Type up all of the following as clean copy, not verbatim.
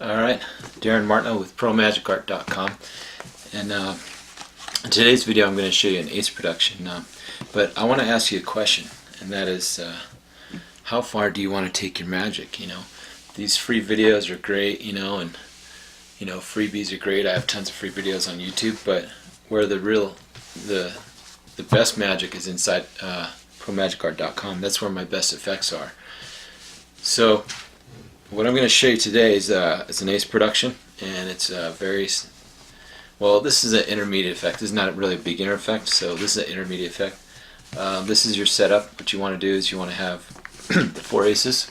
Alright, Darin Martineau with ProMagicArt.com, and in today's video I'm going to show you an ACE production, but I want to ask you a question, and that is, how far do you want to take your magic? These free videos are great, and freebies are great. I have tons of free videos on YouTube, but where the best magic is inside ProMagicArt.com. That's where my best effects are. So what I'm going to show you today is it's an ACE production, and it's well, this is an intermediate effect. This is not really a beginner effect, so this is an intermediate effect. This is your setup. What you want to do is you want to have the 4 aces.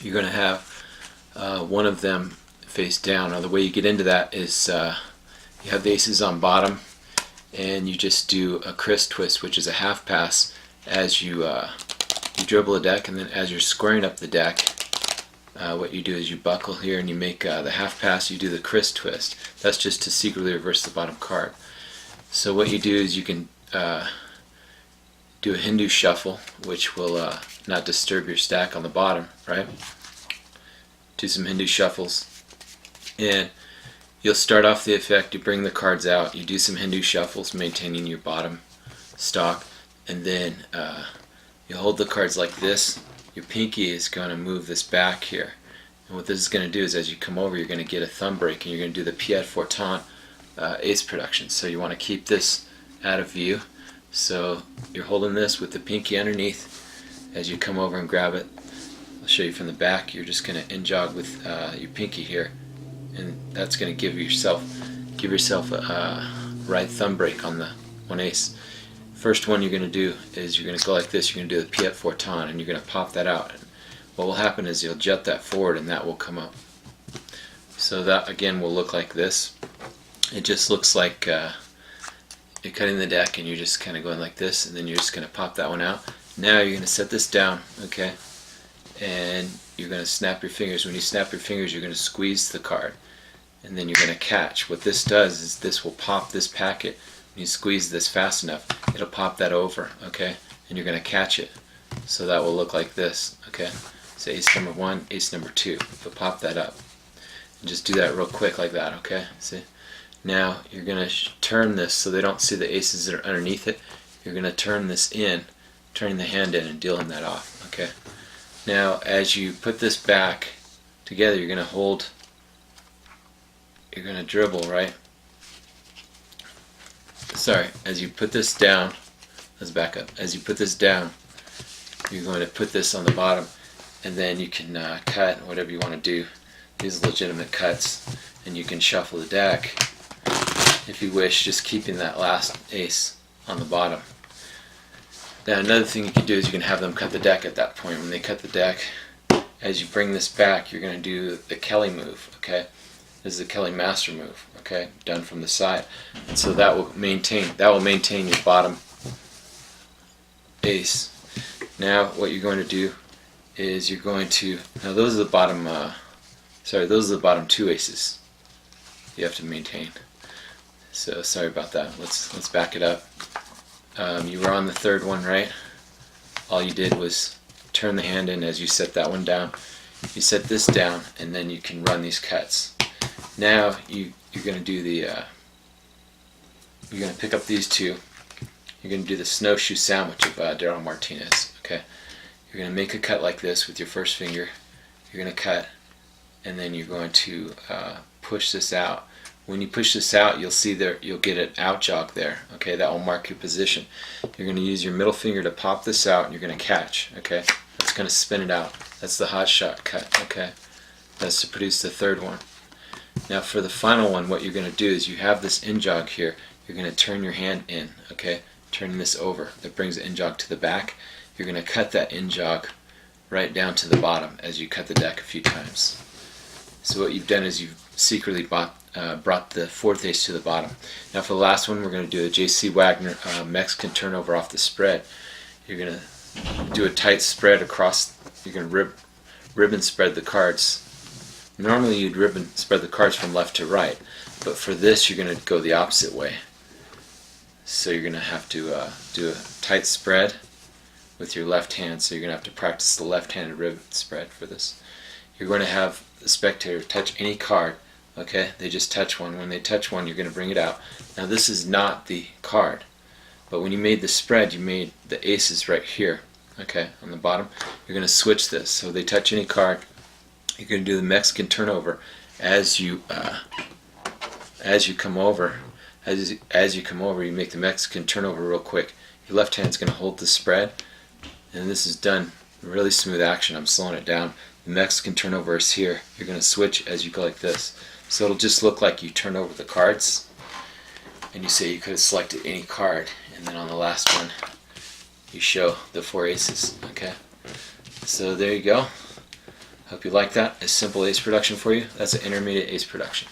You're going to have one of them face down. Now the way you get into that is you have the aces on bottom, and you just do a crisp twist, which is a half pass as you dribble a deck, and then as you're squaring up the deck, what you do is you buckle here and you make the half pass, you do the crisp twist. That's just to secretly reverse the bottom card. So what you do is you can do a Hindu shuffle, which will not disturb your stack on the bottom, right? Do some Hindu shuffles, and you'll start off the effect, you bring the cards out, you do some Hindu shuffles maintaining your bottom stock, and then you hold the cards like this. Your pinky is going to move this back here, and what this is going to do is as you come over, you're going to get a thumb break, and you're going to do the Piet Forton ACE production. So you want to keep this out of view, so you're holding this with the pinky underneath. As you come over and grab it, I'll show you from the back, you're just going to in-jog with your pinky here, and that's going to give yourself a right thumb break on the 1 ace. First one you're going to do is you're going to go like this. You're going to do the Piet Forton, and you're going to pop that out. And what will happen is you'll jet that forward, and that will come up. So that again will look like this. It just looks like you're cutting the deck, and you're just kind of going like this, and then you're just going to pop that one out. Now you're going to set this down, okay? And you're going to snap your fingers. When you snap your fingers, you're going to squeeze the card, and then you're going to catch. What this does is this will pop this packet. When you squeeze this fast enough, it'll pop that over, okay? And you're going to catch it. So that will look like this, okay? So ace number 1, ace number 2. But pop that up. And just do that real quick like that, okay? See? Now you're going to turn this so they don't see the aces that are underneath it. You're going to turn this in, turning the hand in and dealing that off, okay? Now as you put this back together, you're going to hold, you're going to dribble, right? Sorry, as you put this down, let's back up. As you put this down, you're going to put this on the bottom, and then you can cut whatever you want to do. These are legitimate cuts, and you can shuffle the deck if you wish, just keeping that last ace on the bottom. Now another thing you can do is you can have them cut the deck at that point. When they cut the deck, as you bring this back, you're going to do the Kelly move, okay? This is the Kelly master move, okay, done from the side. And so that will maintain your bottom ace. Now what you're going to do is you're going to, now those are the bottom those are the bottom 2 aces you have to maintain. So sorry about that. Let's back it up. You were on the 3rd one, right? All you did was turn the hand in as you set that one down. You set this down, and then you can run these cuts. Now you're going to do the you're going to pick up these 2. You're going to do the snowshoe sandwich of Daryl Martinez, okay? You're going to make a cut like this with your first finger. You're going to cut, and then you're going to push this out. When you push this out, you'll see there, you'll get an out jog there, okay? That will mark your position. You're going to use your middle finger to pop this out, and you're going to catch, okay? That's going to spin it out. That's the hot shot cut, okay? That's to produce the 3rd one. Now for the final one, what you're going to do is you have this in-jog here. You're going to turn your hand in, okay? Turning this over. That brings the in-jog to the back. You're going to cut that in-jog right down to the bottom as you cut the deck a few times. So what you've done is you've secretly brought the 4th ace to the bottom. Now for the last one, we're going to do a J.C. Wagner Mexican turnover off the spread. You're going to do a tight spread across, you're going to ribbon spread the cards. Normally you'd ribbon spread the cards from left to right, but for this you're going to go the opposite way. So you're going to have to do a tight spread with your left hand, so you're going to have to practice the left-handed ribbon spread for this. You're going to have the spectator touch any card. Okay, they just touch one. When they touch one, you're going to bring it out. Now this is not the card, but when you made the spread, you made the aces right here. Okay, on the bottom, you're going to switch this. So they touch any card. You're going to do the Mexican turnover as you come over. As you come over, you make the Mexican turnover real quick. Your left hand's going to hold the spread, and this is done really smooth action. I'm slowing it down. The Mexican turnover is here. You're going to switch as you go like this. So it'll just look like you turn over the cards, and you say you could have selected any card, and then on the last one you show the 4 aces. Okay, so there you go. Hope you like that. A simple ace production for you. That's an intermediate ace production.